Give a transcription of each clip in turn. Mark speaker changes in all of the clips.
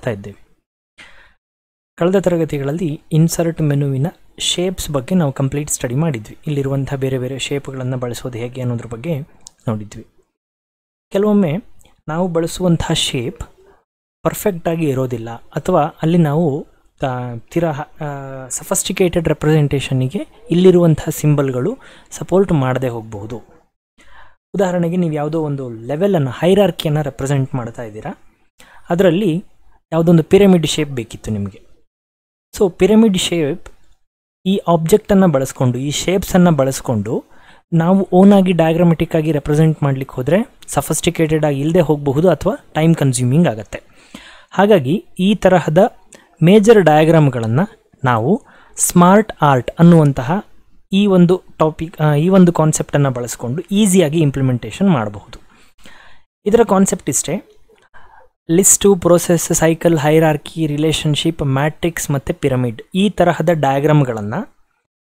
Speaker 1: ಮಾಡ್ತಾ ಇದ್ದೇವೆ. ಕಳೆದ ತರಗತಿಗಳಲ್ಲಿ ಇನ್ಸರ್ಟ್ ಮೆನುವಿನ ಶೇಪ್ಸ್ ಬಗ್ಗೆ ನಾವು ಕಂಪ್ಲೀಟ್ ಸ್ಟಡಿ ಮಾಡಿದ್ವಿ. ಇಲ್ಲಿರುವಂಥ ಬೇರೆ ಬೇರೆ ಶೇಪ್ಗಳನ್ನು ಬಳಸೋದು ಹೇಗೆ ಅನ್ನೋದ್ರ ಬಗ್ಗೆ ನೋಡಿದ್ವಿ. ಕೆಲವೊಮ್ಮೆ ನಾವು ಬಳಸುವಂತಹ ಶೇಪ್ ಪರ್ಫೆಕ್ಟಾಗಿ ಇರೋದಿಲ್ಲ, ಅಥವಾ ಅಲ್ಲಿ ನಾವು ತೀರಾ ಸಫಿಸ್ಟಿಕೇಟೆಡ್ ರೆಪ್ರೆಸೆಂಟೇಷನ್ನಿಗೆ ಇಲ್ಲಿರುವಂಥ ಸಿಂಬಲ್ಗಳು ಸಪೋರ್ಟ್ ಮಾಡದೆ ಹೋಗಬಹುದು. ಉದಾಹರಣೆಗೆ ನೀವು ಯಾವುದೋ ಒಂದು ಲೆವೆಲನ್ನು, ಹೈರಾರ್ಕಿಯನ್ನು ರೆಪ್ರೆಸೆಂಟ್ ಮಾಡ್ತಾ ಇದ್ದೀರಾ. ಅದರಲ್ಲಿ ಯಾವುದೊಂದು ಪಿರಮಿಡ್ ಶೇಪ್ ಬೇಕಿತ್ತು ನಿಮಗೆ. ಸೊ ಪಿರಮಿಡ್ ಶೇಪ್ ಈ ಆಬ್ಜೆಕ್ಟನ್ನು ಬಳಸ್ಕೊಂಡು, ಈ ಶೇಪ್ಸನ್ನು ಬಳಸ್ಕೊಂಡು ನಾವು ಓನಾಗಿ ಡಯಾಗ್ರಾಮೆಟಿಕ್ ಆಗಿ ರೆಪ್ರೆಸೆಂಟ್ ಮಾಡಲಿಕ್ಕೆ ಹೋದರೆ ಸಫಿಸ್ಟಿಕೇಟೆಡ್ ಆಗಿ ಇಲ್ಲದೆ ಹೋಗಬಹುದು, ಅಥವಾ ಟೈಮ್ ಕನ್ಸ್ಯೂಮಿಂಗ್ ಆಗುತ್ತೆ. ಹಾಗಾಗಿ ಈ ತರಹದ ಮೇಜರ್ ಡಯಾಗ್ರಾಮ್ಗಳನ್ನು ನಾವು ಸ್ಮಾರ್ಟ್ ಆರ್ಟ್ ಅನ್ನುವಂತಹ ಈ ಒಂದು ಕಾನ್ಸೆಪ್ಟನ್ನು ಬಳಸ್ಕೊಂಡು ಈಸಿಯಾಗಿ ಇಂಪ್ಲಿಮೆಂಟೇಷನ್ ಮಾಡಬಹುದು. ಇದರ ಕಾನ್ಸೆಪ್ಟ್ ಇಷ್ಟೇ: list, process, cycle, hierarchy, relationship, matrix ಮತ್ತು ಪಿರಮಿಡ್ ಈ ತರಹದ ಡಯಾಗ್ರಾಮ್ಗಳನ್ನು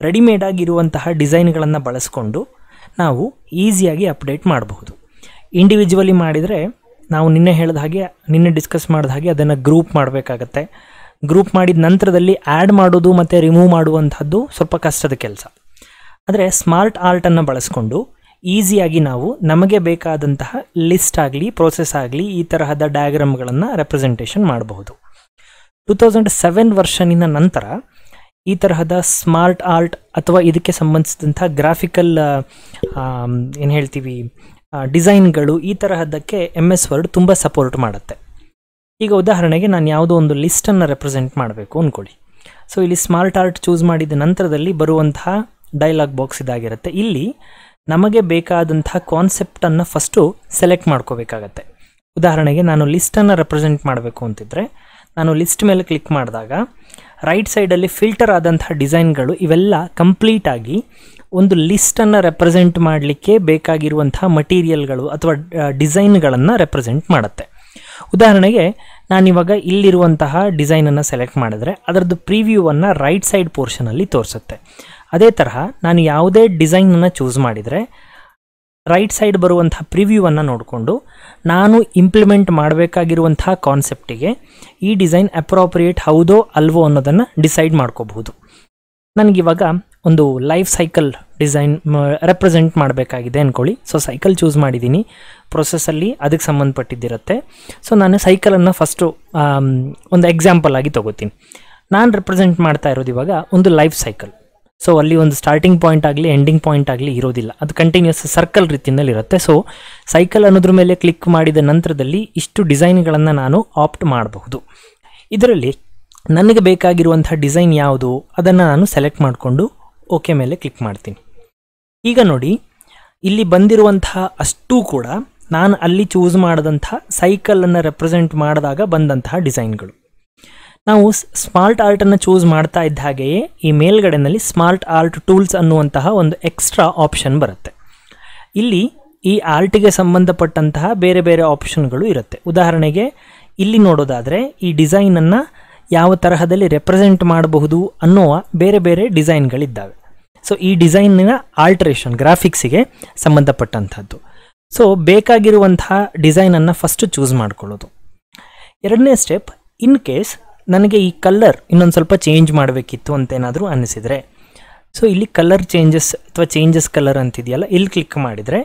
Speaker 1: ರೆಡಿಮೇಡ್ ಆಗಿರುವಂತಹ ಡಿಸೈನ್ಗಳನ್ನು ಬಳಸ್ಕೊಂಡು ನಾವು ಈಸಿಯಾಗಿ ಅಪ್ಡೇಟ್ ಮಾಡಬಹುದು. ಇಂಡಿವಿಜುವಲಿ ಮಾಡಿದರೆ ನಾವು ನಿನ್ನೆ ಡಿಸ್ಕಸ್ ಮಾಡಿದ ಹಾಗೆ ಅದನ್ನು ಗ್ರೂಪ್ ಮಾಡಬೇಕಾಗತ್ತೆ. ಗ್ರೂಪ್ ಮಾಡಿದ ನಂತರದಲ್ಲಿ ಆ್ಯಡ್ ಮಾಡೋದು ಮತ್ತು ರಿಮೂವ್ ಮಾಡುವಂಥದ್ದು ಸ್ವಲ್ಪ ಕಷ್ಟದ ಕೆಲಸ. ಆದರೆ ಸ್ಮಾರ್ಟ್ ಆರ್ಟನ್ನು ಬಳಸ್ಕೊಂಡು ಈಸಿಯಾಗಿ ನಾವು ನಮಗೆ ಬೇಕಾದಂತಹ ಲಿಸ್ಟ್ ಆಗಲಿ, ಪ್ರೋಸೆಸ್ ಆಗಲಿ ಈ ತರಹದ ಡಯಾಗ್ರಾಮ್ಗಳನ್ನು ರೆಪ್ರೆಸೆಂಟೇಷನ್ ಮಾಡಬಹುದು. 2007 ವರ್ಷನಿನ ನಂತರ ಈ ತರಹದ ಸ್ಮಾರ್ಟ್ ಆರ್ಟ್ ಅಥವಾ ಇದಕ್ಕೆ ಸಂಬಂಧಿಸಿದಂಥ ಗ್ರಾಫಿಕಲ್ ಡಿಸೈನ್ಗಳು ಈ ತರಹದ್ದಕ್ಕೆ MS ವರ್ಡ್ ತುಂಬ ಸಪೋರ್ಟ್ ಮಾಡುತ್ತೆ. ಈಗ ಉದಾಹರಣೆಗೆ ನಾನು ಯಾವುದೋ ಒಂದು ಲಿಸ್ಟನ್ನು ರೆಪ್ರೆಸೆಂಟ್ ಮಾಡಬೇಕು ಅಂದ್ಕೊಳ್ಳಿ. ಸೊ ಇಲ್ಲಿ ಸ್ಮಾರ್ಟ್ ಆರ್ಟ್ ಚೂಸ್ ಮಾಡಿದ ನಂತರದಲ್ಲಿ ಬರುವಂತಹ ಡೈಲಾಗ್ ಬಾಕ್ಸ್ ಇದಾಗಿರುತ್ತೆ. ಇಲ್ಲಿ ನಮಗೆ ಬೇಕಾದಂಥ ಕಾನ್ಸೆಪ್ಟನ್ನು ಫಸ್ಟು ಸೆಲೆಕ್ಟ್ ಮಾಡ್ಕೋಬೇಕಾಗತ್ತೆ. ಉದಾಹರಣೆಗೆ ನಾನು ಲಿಸ್ಟನ್ನು ರೆಪ್ರೆಸೆಂಟ್ ಮಾಡಬೇಕು ಅಂತಿದ್ರೆ ನಾನು ಲಿಸ್ಟ್ ಮೇಲೆ ಕ್ಲಿಕ್ ಮಾಡಿದಾಗ ರೈಟ್ ಸೈಡಲ್ಲಿ ಫಿಲ್ಟರ್ ಆದಂಥ ಡಿಸೈನ್ಗಳು ಇವೆಲ್ಲ ಕಂಪ್ಲೀಟಾಗಿ ಒಂದು ಲಿಸ್ಟನ್ನು ರೆಪ್ರೆಸೆಂಟ್ ಮಾಡಲಿಕ್ಕೆ ಬೇಕಾಗಿರುವಂಥ ಮಟೀರಿಯಲ್ಗಳು ಅಥವಾ ಡಿಸೈನ್ಗಳನ್ನು ರೆಪ್ರೆಸೆಂಟ್ ಮಾಡುತ್ತೆ. ಉದಾಹರಣೆಗೆ ನಾನಿವಾಗ ಇಲ್ಲಿರುವಂತಹ ಡಿಸೈನನ್ನು ಸೆಲೆಕ್ಟ್ ಮಾಡಿದ್ರೆ ಅದರದ್ದು ಪ್ರಿವ್ಯೂವನ್ನು ರೈಟ್ ಸೈಡ್ ಪೋರ್ಷನಲ್ಲಿ ತೋರಿಸುತ್ತೆ. ಅದೇ ತರಹ ನಾನು ಯಾವುದೇ ಡಿಸೈನನ್ನು ಚೂಸ್ ಮಾಡಿದರೆ ರೈಟ್ ಸೈಡ್ ಬರುವಂಥ ಪ್ರಿವ್ಯೂವನ್ನು ನೋಡಿಕೊಂಡು ನಾನು ಇಂಪ್ಲಿಮೆಂಟ್ ಮಾಡಬೇಕಾಗಿರುವಂಥ ಕಾನ್ಸೆಪ್ಟಿಗೆ ಈ ಡಿಸೈನ್ ಅಪ್ರೋಪ್ರಿಯೇಟ್ ಹೌದೋ ಅಲ್ವೋ ಅನ್ನೋದನ್ನು ಡಿಸೈಡ್ ಮಾಡ್ಕೋಬಹುದು. ನನಗಿವಾಗ ಒಂದು ಲೈಫ್ ಸೈಕಲ್ ಡಿಸೈನ್ ರೆಪ್ರೆಸೆಂಟ್ ಮಾಡಬೇಕಾಗಿದೆ ಅಂದ್ಕೊಳ್ಳಿ. ಸೊ ಸೈಕಲ್ ಚೂಸ್ ಮಾಡಿದ್ದೀನಿ, ಪ್ರೊಸೆಸ್ಸಲ್ಲಿ ಅದಕ್ಕೆ ಸಂಬಂಧಪಟ್ಟಿದ್ದಿರುತ್ತೆ. ಸೊ ನಾನು ಸೈಕಲನ್ನು ಫಸ್ಟು ಒಂದು ಎಕ್ಸಾಂಪಲ್ ಆಗಿ ತೊಗೋತೀನಿ. ನಾನು ರೆಪ್ರೆಸೆಂಟ್ ಮಾಡ್ತಾ ಇರೋದು ಇವಾಗ ಒಂದು ಲೈಫ್ ಸೈಕಲ್. ಸೊ ಅಲ್ಲಿ ಒಂದು ಸ್ಟಾರ್ಟಿಂಗ್ ಪಾಯಿಂಟ್ ಆಗಲಿ ಎಂಡಿಂಗ್ ಪಾಯಿಂಟ್ ಆಗಲಿ ಇರೋದಿಲ್ಲ, ಅದು ಕಂಟಿನ್ಯೂಸ್ ಸರ್ಕಲ್ ರೀತಿಯಲ್ಲಿರುತ್ತೆ. ಸೊ ಸೈಕಲ್ ಅನ್ನೋದ್ರ ಮೇಲೆ ಕ್ಲಿಕ್ ಮಾಡಿದ ನಂತರದಲ್ಲಿ ಇಷ್ಟು ಡಿಸೈನ್ಗಳನ್ನು ನಾನು ಆಪ್ಟ್ ಮಾಡಬಹುದು. ಇದರಲ್ಲಿ ನನಗೆ ಬೇಕಾಗಿರುವಂಥ ಡಿಸೈನ್ ಯಾವುದು ಅದನ್ನು ನಾನು ಸೆಲೆಕ್ಟ್ ಮಾಡಿಕೊಂಡು ಓಕೆ ಮೇಲೆ ಕ್ಲಿಕ್ ಮಾಡ್ತೀನಿ. ಈಗ ನೋಡಿ, ಇಲ್ಲಿ ಬಂದಿರುವಂತಹ ಅಷ್ಟೂ ಕೂಡ ನಾನು ಅಲ್ಲಿ ಚೂಸ್ ಮಾಡಿದಂಥ ಸೈಕಲನ್ನು ರೆಪ್ರೆಸೆಂಟ್ ಮಾಡಿದಾಗ ಬಂದಂತಹ ಡಿಸೈನ್ಗಳು. ನಾವು ಸ್ಮಾರ್ಟ್ ಆರ್ಟನ್ನು ಚೂಸ್ ಮಾಡ್ತಾ ಇದ್ದ ಹಾಗೆಯೇ ಈ ಮೇಲ್ಗಡೆನಲ್ಲಿ ಸ್ಮಾರ್ಟ್ ಆರ್ಟ್ ಟೂಲ್ಸ್ ಅನ್ನುವಂತಹ ಒಂದು ಎಕ್ಸ್ಟ್ರಾ ಆಪ್ಷನ್ ಬರುತ್ತೆ. ಇಲ್ಲಿ ಈ ಆರ್ಟಿಗೆ ಸಂಬಂಧಪಟ್ಟಂತಹ ಬೇರೆ ಬೇರೆ ಆಪ್ಷನ್ಗಳು ಇರುತ್ತೆ. ಉದಾಹರಣೆಗೆ ಇಲ್ಲಿ ನೋಡೋದಾದರೆ ಈ ಡಿಸೈನನ್ನು ಯಾವ ತರಹದಲ್ಲಿ ರೆಪ್ರೆಸೆಂಟ್ ಮಾಡಬಹುದು ಅನ್ನುವ ಬೇರೆ ಬೇರೆ ಡಿಸೈನ್ಗಳಿದ್ದಾವೆ. ಸೊ ಈ ಡಿಸೈನಿನ ಆಲ್ಟ್ರೇಷನ್ ಗ್ರಾಫಿಕ್ಸಿಗೆ ಸಂಬಂಧಪಟ್ಟಂಥದ್ದು. ಸೊ ಬೇಕಾಗಿರುವಂತಹ ಡಿಸೈನನ್ನು ಫಸ್ಟು ಚೂಸ್ ಮಾಡ್ಕೊಳ್ಳೋದು. ಎರಡನೇ ಸ್ಟೆಪ್, ಇನ್ ಕೇಸ್ ನನಗೆ ಈ ಕಲರ್ ಇನ್ನೊಂದು ಸ್ವಲ್ಪ ಚೇಂಜ್ ಮಾಡಬೇಕಿತ್ತು ಅಂತೇನಾದರೂ ಅನ್ನಿಸಿದರೆ, ಸೊ ಇಲ್ಲಿ ಕಲರ್ ಚೇಂಜಸ್ ಕಲರ್ ಅಂತಿದೆಯಲ್ಲ, ಇಲ್ಲಿ ಕ್ಲಿಕ್ ಮಾಡಿದರೆ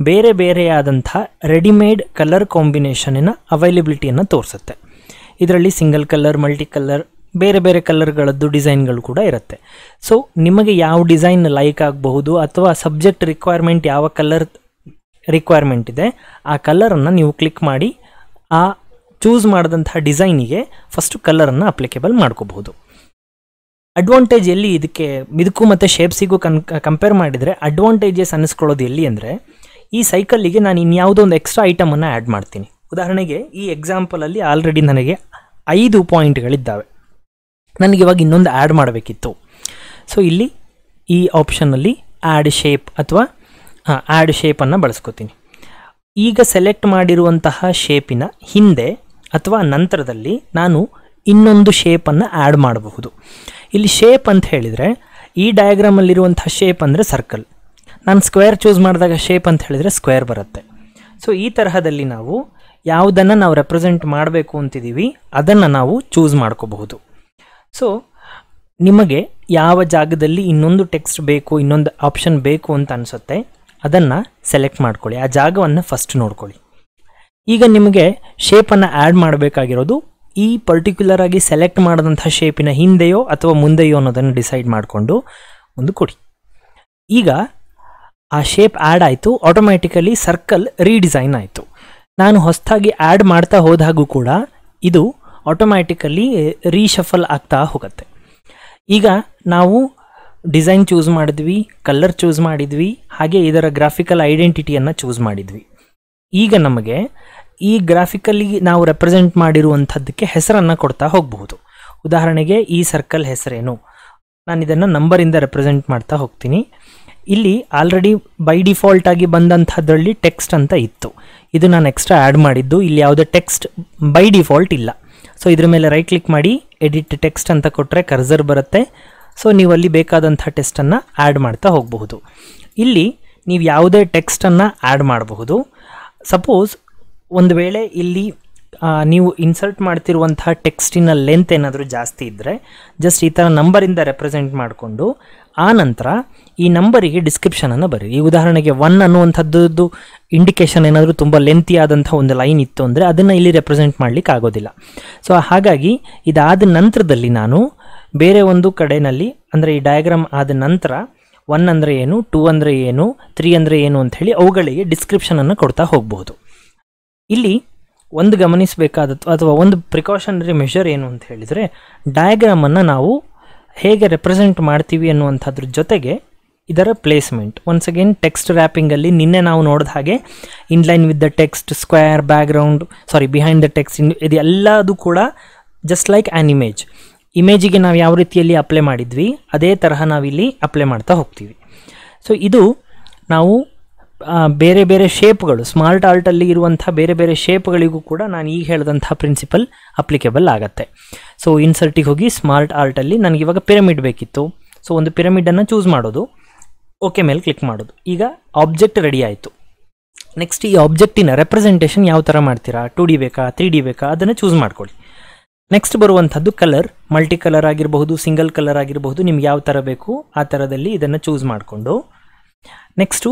Speaker 1: ಬೇರೆ ಬೇರೆಯಾದಂಥ ರೆಡಿಮೇಡ್ ಕಲರ್ ಕಾಂಬಿನೇಷನಿನ ಅವೈಲಬಿಲಿಟಿಯನ್ನು ತೋರಿಸುತ್ತೆ. ಇದರಲ್ಲಿ ಸಿಂಗಲ್ ಕಲರ್, ಮಲ್ಟಿ ಕಲರ್, ಬೇರೆ ಬೇರೆ ಕಲರ್ಗಳದ್ದು ಡಿಸೈನ್ಗಳು ಕೂಡ ಇರುತ್ತೆ. ಸೊ ನಿಮಗೆ ಯಾವ ಡಿಸೈನ್ ಲೈಕ್ ಆಗಬಹುದು ಅಥವಾ ಸಬ್ಜೆಕ್ಟ್ ರಿಕ್ವೈರ್ಮೆಂಟ್ ಯಾವ ಕಲರ್ ರಿಕ್ವೈರ್ಮೆಂಟ್ ಇದೆ ಆ ಕಲರನ್ನು ನೀವು ಕ್ಲಿಕ್ ಮಾಡಿ ಆ ಚೂಸ್ ಮಾಡಿದಂಥ ಡಿಸೈನಿಗೆ ಫಸ್ಟು ಕಲರನ್ನು ಅಪ್ಲಿಕೇಬಲ್ ಮಾಡ್ಕೋಬಹುದು. ಅಡ್ವಾಂಟೇಜ್ ಎಲ್ಲಿ ಇದಕ್ಕೂ ಮತ್ತು ಶೇಪ್ಸಿಗೂ ಕಂಪೇರ್ ಮಾಡಿದರೆ ಅಡ್ವಾಂಟೇಜಸ್ ಅನ್ನಿಸ್ಕೊಳ್ಳೋದು ಎಲ್ಲಿ ಅಂದರೆ, ಈ ಸೈಕಲ್ಲಿಗೆ ನಾನು ಇನ್ಯಾವುದೋ ಒಂದು ಎಕ್ಸ್ಟ್ರಾ ಐಟಮನ್ನು ಆ್ಯಡ್ ಮಾಡ್ತೀನಿ. ಉದಾಹರಣೆಗೆ ಈ ಎಕ್ಸಾಂಪಲಲ್ಲಿ ಆಲ್ರೆಡಿ ನನಗೆ 5 ಪಾಯಿಂಟ್ಗಳಿದ್ದಾವೆ. ನನಗಿವಾಗ ಇನ್ನೊಂದು ಆ್ಯಡ್ ಮಾಡಬೇಕಿತ್ತು. ಸೊ ಇಲ್ಲಿ ಈ ಆಪ್ಷನ್ನಲ್ಲಿ ಆ್ಯಡ್ ಶೇಪ್ ಅಥವಾ ಆ್ಯಡ್ ಶೇಪನ್ನು ಬಳಸ್ಕೋತೀನಿ. ಈಗ ಸೆಲೆಕ್ಟ್ ಮಾಡಿರುವಂತಹ ಶೇಪಿನ ಹಿಂದೆ ಅಥವಾ ನಂತರದಲ್ಲಿ ನಾನು ಇನ್ನೊಂದು ಶೇಪನ್ನು ಆ್ಯಡ್ ಮಾಡಬಹುದು. ಇಲ್ಲಿ ಶೇಪ್ ಅಂತ ಹೇಳಿದರೆ ಈ ಡಯಾಗ್ರಾಮಲ್ಲಿರುವಂಥ ಶೇಪ್ ಅಂದರೆ ಸರ್ಕಲ್. ನಾನು ಸ್ಕ್ವೇರ್ ಚೂಸ್ ಮಾಡಿದಾಗ ಶೇಪ್ ಅಂತ ಹೇಳಿದರೆ ಸ್ಕ್ವೇರ್ ಬರುತ್ತೆ. ಸೊ ಈ ತರಹದಲ್ಲಿ ನಾವು ಯಾವುದನ್ನು ನಾವು ರೆಪ್ರೆಸೆಂಟ್ ಮಾಡಬೇಕು ಅಂತಿದ್ದೀವಿ ಅದನ್ನು ನಾವು ಚೂಸ್ ಮಾಡ್ಕೋಬಹುದು. ಸೊ ನಿಮಗೆ ಯಾವ ಜಾಗದಲ್ಲಿ ಇನ್ನೊಂದು ಟೆಕ್ಸ್ಟ್ ಬೇಕು, ಇನ್ನೊಂದು ಆಪ್ಷನ್ ಬೇಕು ಅಂತ ಅನಿಸುತ್ತೆ, ಅದನ್ನು ಸೆಲೆಕ್ಟ್ ಮಾಡ್ಕೊಳ್ಳಿ. ಆ ಜಾಗವನ್ನು ಫಸ್ಟ್ ನೋಡ್ಕೊಳ್ಳಿ. ಈಗ ನಿಮಗೆ ಶೇಪನ್ನು ಆ್ಯಡ್ ಮಾಡಬೇಕಾಗಿರೋದು ಈ ಪರ್ಟಿಕ್ಯುಲರ್ ಆಗಿ ಸೆಲೆಕ್ಟ್ ಮಾಡಿದಂಥ ಶೇಪಿನ ಹಿಂದೆಯೋ ಅಥವಾ ಮುಂದೆಯೋ ಅನ್ನೋದನ್ನು ಡಿಸೈಡ್ ಮಾಡಿಕೊಂಡು ಒಂದು ಕೊಡಿ. ಈಗ ಆ ಶೇಪ್ ಆ್ಯಡ್ ಆಯಿತು, ಆಟೋಮ್ಯಾಟಿಕಲಿ ಸರ್ಕಲ್ ರೀಡಿಸೈನ್ ಆಯಿತು. ನಾನು ಹೊಸದಾಗಿ ಆ್ಯಡ್ ಮಾಡ್ತಾ ಹೋದಾಗೂ ಕೂಡ ಇದು ಆಟೋಮ್ಯಾಟಿಕಲಿ ರೀಶಫಲ್ ಆಗ್ತಾ ಹೋಗುತ್ತೆ. ಈಗ ನಾವು ಡಿಸೈನ್ ಚೂಸ್ ಮಾಡಿದ್ವಿ, ಕಲರ್ ಚೂಸ್ ಮಾಡಿದ್ವಿ, ಹಾಗೆ ಇದರ ಗ್ರಾಫಿಕಲ್ ಐಡೆಂಟಿಟಿಯನ್ನು ಚೂಸ್ ಮಾಡಿದ್ವಿ. ಈಗ ನಮಗೆ ಈ ಗ್ರಾಫಿಕಲಿ ನಾವು ರೆಪ್ರೆಸೆಂಟ್ ಮಾಡಿರುವಂಥದ್ದಕ್ಕೆ ಹೆಸರನ್ನು ಕೊಡ್ತಾ ಹೋಗಬಹುದು. ಉದಾಹರಣೆಗೆ ಈ ಸರ್ಕಲ್ ಹೆಸರೇನು, ನಾನು ಇದನ್ನು ನಂಬರಿಂದ ರೆಪ್ರೆಸೆಂಟ್ ಮಾಡ್ತಾ ಹೋಗ್ತೀನಿ. ಇಲ್ಲಿ ಆಲ್ರೆಡಿ ಬೈ ಡಿಫಾಲ್ಟ್ ಆಗಿ ಬಂದಂಥದ್ರಲ್ಲಿ ಟೆಕ್ಸ್ಟ್ ಅಂತ ಇತ್ತು, ಇದು ನಾನು ಎಕ್ಸ್ಟ್ರಾ ಆ್ಯಡ್ ಮಾಡಿದ್ದು. ಇಲ್ಲಿ ಯಾವುದೇ ಟೆಕ್ಸ್ಟ್ ಬೈ ಡಿಫಾಲ್ಟ್ ಇಲ್ಲ. ಸೊ ಇದ್ರ ಮೇಲೆ ರೈಟ್ ಕ್ಲಿಕ್ ಮಾಡಿ ಎಡಿಟ್ ಟೆಕ್ಸ್ಟ್ ಅಂತ ಕೊಟ್ಟರೆ ಕರ್ಸರ್ ಬರುತ್ತೆ. ಸೊ ನೀವು ಅಲ್ಲಿ ಬೇಕಾದಂಥ ಟೆಕ್ಸ್ಟನ್ನು ಆ್ಯಡ್ ಮಾಡ್ತಾ ಹೋಗಬಹುದು. ಇಲ್ಲಿ ನೀವು ಯಾವುದೇ ಟೆಕ್ಸ್ಟನ್ನು ಆ್ಯಡ್ ಮಾಡಬಹುದು. ಸಪೋಸ್ ಒಂದು ವೇಳೆ ಇಲ್ಲಿ ನೀವು ಇನ್ಸರ್ಟ್ ಮಾಡ್ತಿರುವಂಥ ಟೆಕ್ಸ್ಟಿನ ಲೆಂತ್ ಏನಾದರೂ ಜಾಸ್ತಿ ಇದ್ದರೆ ಜಸ್ಟ್ ಈ ಥರ ನಂಬರಿಂದ ರೆಪ್ರೆಸೆಂಟ್ ಮಾಡಿಕೊಂಡು ಆ ನಂತರ ಈ ನಂಬರಿಗೆ ಡಿಸ್ಕ್ರಿಪ್ಷನನ್ನು ಬರೀ. ಈ ಉದಾಹರಣೆಗೆ 1 ಅನ್ನುವಂಥದ್ದು ಇಂಡಿಕೇಶನ್ ಏನಾದರೂ ತುಂಬ ಲೆಂತಿ ಆದಂಥ ಒಂದು ಲೈನ್ ಇತ್ತು ಅಂದರೆ ಅದನ್ನು ಇಲ್ಲಿ ರೆಪ್ರೆಸೆಂಟ್ ಮಾಡಲಿಕ್ಕೆ ಆಗೋದಿಲ್ಲ. ಸೊ ಹಾಗಾಗಿ ಇದಾದ ನಂತರದಲ್ಲಿ ನಾನು ಬೇರೆ ಒಂದು ಕಡೆಯಲ್ಲಿ, ಅಂದರೆ ಈ ಡಯಾಗ್ರಾಮ್ ಆದ ನಂತರ 1 ಅಂದರೆ ಏನು, 2 ಅಂದರೆ ಏನು, 3 ಅಂದರೆ ಏನು ಅಂಥೇಳಿ ಅವುಗಳಿಗೆ ಡಿಸ್ಕ್ರಿಪ್ಷನನ್ನು ಕೊಡ್ತಾ ಹೋಗಬಹುದು. ಇಲ್ಲಿ ಒಂದು ಗಮನಿಸಬೇಕಾದ ಅಥವಾ ಒಂದು ಪ್ರಿಕಾಷನರಿ ಮೆಷರ್ ಏನು ಅಂತ ಹೇಳಿದರೆ, ಡಯಾಗ್ರಾಮನ್ನು ನಾವು ಹೇಗೆ ರೆಪ್ರೆಸೆಂಟ್ ಮಾಡ್ತೀವಿ ಅನ್ನುವಂಥದ್ರ ಜೊತೆಗೆ ಇದರ ಪ್ಲೇಸ್ಮೆಂಟ್. ಒನ್ಸ್ ಅಗೇನ್ ಟೆಕ್ಸ್ಟ್ ರ್ಯಾಪಿಂಗಲ್ಲಿ ನಿನ್ನೆ ನಾವು ನೋಡಿದ ಹಾಗೆ inline with the text, square, behind the text, ಇದೆಲ್ಲದು ಕೂಡ ಜಸ್ಟ್ ಲೈಕ್ ಆ್ಯನ್ ಇಮೇಜಿಗೆ ನಾವು ಯಾವ ರೀತಿಯಲ್ಲಿ ಅಪ್ಲೈ ಮಾಡಿದ್ವಿ ಅದೇ ತರಹ ನಾವಿಲ್ಲಿ ಅಪ್ಲೈ ಮಾಡ್ತಾ ಹೋಗ್ತೀವಿ. ಸೊ ಇದು ನಾವು ಬೇರೆ ಬೇರೆ ಶೇಪ್ಗಳು, ಸ್ಮಾರ್ಟ್ ಆರ್ಟಲ್ಲಿ ಇರುವಂಥ ಬೇರೆ ಬೇರೆ ಶೇಪ್ಗಳಿಗೂ ಕೂಡ ನಾನು ಈಗ ಹೇಳಿದಂಥ ಪ್ರಿನ್ಸಿಪಲ್ ಅಪ್ಲಿಕೇಬಲ್ ಆಗುತ್ತೆ. ಸೊ ಇನ್ಸರ್ಟಿಗೆ ಹೋಗಿ ಸ್ಮಾರ್ಟ್ ಆರ್ಟಲ್ಲಿ ನನಗೆ ಇವಾಗ ಪಿರಮಿಡ್ ಬೇಕಿತ್ತು. ಸೊ ಒಂದು ಪಿರಮಿಡನ್ನು ಚೂಸ್ ಮಾಡೋದು, ಓಕೆ ಮೇಲೆ ಕ್ಲಿಕ್ ಮಾಡೋದು. ಈಗ ಆಬ್ಜೆಕ್ಟ್ ರೆಡಿ ಆಯಿತು. ನೆಕ್ಸ್ಟ್ ಈ ಆಬ್ಜೆಕ್ಟಿನ ರೆಪ್ರೆಸೆಂಟೇಷನ್ ಯಾವ ಥರ ಮಾಡ್ತೀರಾ, 2D ಬೇಕಾ 3D ಬೇಕಾ ಅದನ್ನು ಚೂಸ್ ಮಾಡ್ಕೊಳ್ಳಿ. ನೆಕ್ಸ್ಟ್ ಬರುವಂಥದ್ದು ಕಲರ್, ಮಲ್ಟಿ ಕಲರ್ ಆಗಿರಬಹುದು, ಸಿಂಗಲ್ ಕಲರ್ ಆಗಿರಬಹುದು, ನಿಮ್ಗೆ ಯಾವ ಥರ ಬೇಕು ಆ ಥರದಲ್ಲಿ ಇದನ್ನು ಚೂಸ್ ಮಾಡಿಕೊಂಡು ನೆಕ್ಸ್ಟು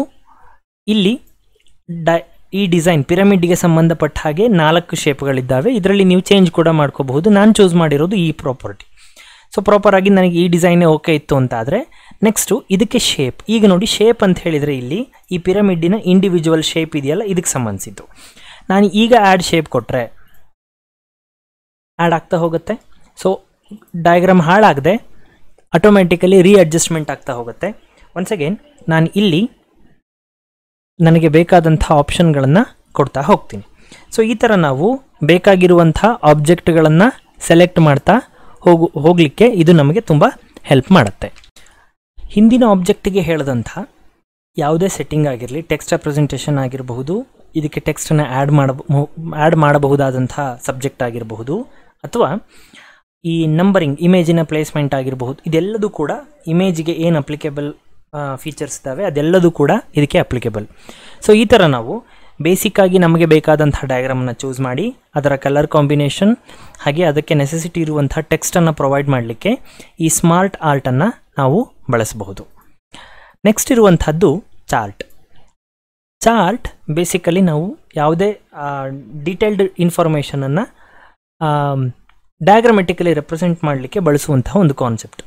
Speaker 1: ಇಲ್ಲಿ ಈ ಡಿಸೈನ್ ಪಿರಮಿಡ್ಗೆ ಸಂಬಂಧಪಟ್ಟ ಹಾಗೆ 4 ಶೇಪ್ಗಳಿದ್ದಾವೆ. ಇದರಲ್ಲಿ ನೀವು ಚೇಂಜ್ ಕೂಡ ಮಾಡ್ಕೋಬಹುದು. ನಾನು ಚೂಸ್ ಮಾಡಿರೋದು ಈ ಪ್ರಾಪರ್ಟಿ. ಸೊ ಪ್ರಾಪರಾಗಿ ನನಗೆ ಈ ಡಿಸೈನೇ ಓಕೆ ಇತ್ತು ಅಂತ ಆದರೆ ನೆಕ್ಸ್ಟು ಇದಕ್ಕೆ ಶೇಪ್. ಈಗ ನೋಡಿ ಶೇಪ್ ಅಂತ ಹೇಳಿದರೆ ಇಲ್ಲಿ ಈ ಪಿರಮಿಡ್ಡಿನ ಇಂಡಿವಿಜುವಲ್ ಶೇಪ್ ಇದೆಯಲ್ಲ ಇದಕ್ಕೆ ಸಂಬಂಧಿಸಿದ್ದು. ನಾನು ಈಗ ಆ್ಯಡ್ ಶೇಪ್ ಕೊಟ್ಟರೆ ಆ್ಯಡ್ ಆಗ್ತಾ ಹೋಗುತ್ತೆ. ಸೊ ಡಯಾಗ್ರಾಮ್ ಹಾಳಾಗದೆ ಆಟೋಮ್ಯಾಟಿಕಲಿ ರೀಅಡ್ಜಸ್ಟ್ಮೆಂಟ್ ಆಗ್ತಾ ಹೋಗುತ್ತೆ. ಒನ್ಸ್ ಅಗೇನ್ ನಾನು ಇಲ್ಲಿ ನನಗೆ ಬೇಕಾದಂಥ ಆಪ್ಷನ್ಗಳನ್ನು ಕೊಡ್ತಾ ಹೋಗ್ತೀನಿ. ಸೊ ಈ ಥರ ನಾವು ಬೇಕಾಗಿರುವಂಥ ಆಬ್ಜೆಕ್ಟ್ಗಳನ್ನು ಸೆಲೆಕ್ಟ್ ಮಾಡ್ತಾ ಹೋಗಲಿಕ್ಕೆ ಇದು ನಮಗೆ ತುಂಬ ಹೆಲ್ಪ್ ಮಾಡುತ್ತೆ. ಹಿಂದಿನ ಆಬ್ಜೆಕ್ಟಿಗೆ ಹೇಳಿದಂಥ ಯಾವುದೇ ಸೆಟ್ಟಿಂಗ್ ಆಗಿರಲಿ, ಟೆಕ್ಸ್ಟ್ ರೆಪ್ರೆಸೆಂಟೇಷನ್ ಆಗಿರಬಹುದು, ಇದಕ್ಕೆ ಟೆಕ್ಸ್ಟನ್ನು ಆ್ಯಡ್ ಮಾಡಬಹುದಾದಂಥ ಸಬ್ಜೆಕ್ಟ್ ಆಗಿರಬಹುದು, ಅಥವಾ ಈ ನಂಬರಿಂಗ್ ಇಮೇಜಿನ ಪ್ಲೇಸ್ಮೆಂಟ್ ಆಗಿರಬಹುದು, ಇದೆಲ್ಲದೂ ಕೂಡ ಇಮೇಜಿಗೆ ಏನು ಅಪ್ಲಿಕೇಬಲ್ ಫೀಚರ್ಸ್ ಇದ್ದಾವೆ ಅದೆಲ್ಲದೂ ಕೂಡ ಇದಕ್ಕೆ ಅಪ್ಲಿಕೇಬಲ್. ಸೊ ಈ ಥರ ನಾವು ಬೇಸಿಕ್ಕಾಗಿ ನಮಗೆ ಬೇಕಾದಂಥ ಡಯಾಗ್ರಾಮನ್ನು ಚೂಸ್ ಮಾಡಿ ಅದರ ಕಲರ್ ಕಾಂಬಿನೇಷನ್ ಹಾಗೆ ಅದಕ್ಕೆ ನೆಸೆಸಿಟಿ ಇರುವಂಥ ಟೆಕ್ಸ್ಟನ್ನು ಪ್ರೊವೈಡ್ ಮಾಡಲಿಕ್ಕೆ ಈ ಸ್ಮಾರ್ಟ್ ಆರ್ಟನ್ನು ನಾವು ಬಳಸಬಹುದು. ನೆಕ್ಸ್ಟ್ ಇರುವಂಥದ್ದು ಚಾರ್ಟ್. ಬೇಸಿಕಲಿ ನಾವು ಯಾವುದೇ ಡೀಟೇಲ್ಡ್ ಇನ್ಫಾರ್ಮೇಷನನ್ನು ಡಯಾಗ್ರಾಮೆಟಿಕಲಿ ರೆಪ್ರೆಸೆಂಟ್ ಮಾಡಲಿಕ್ಕೆ ಬಳಸುವಂತಹ ಒಂದು ಕಾನ್ಸೆಪ್ಟ್.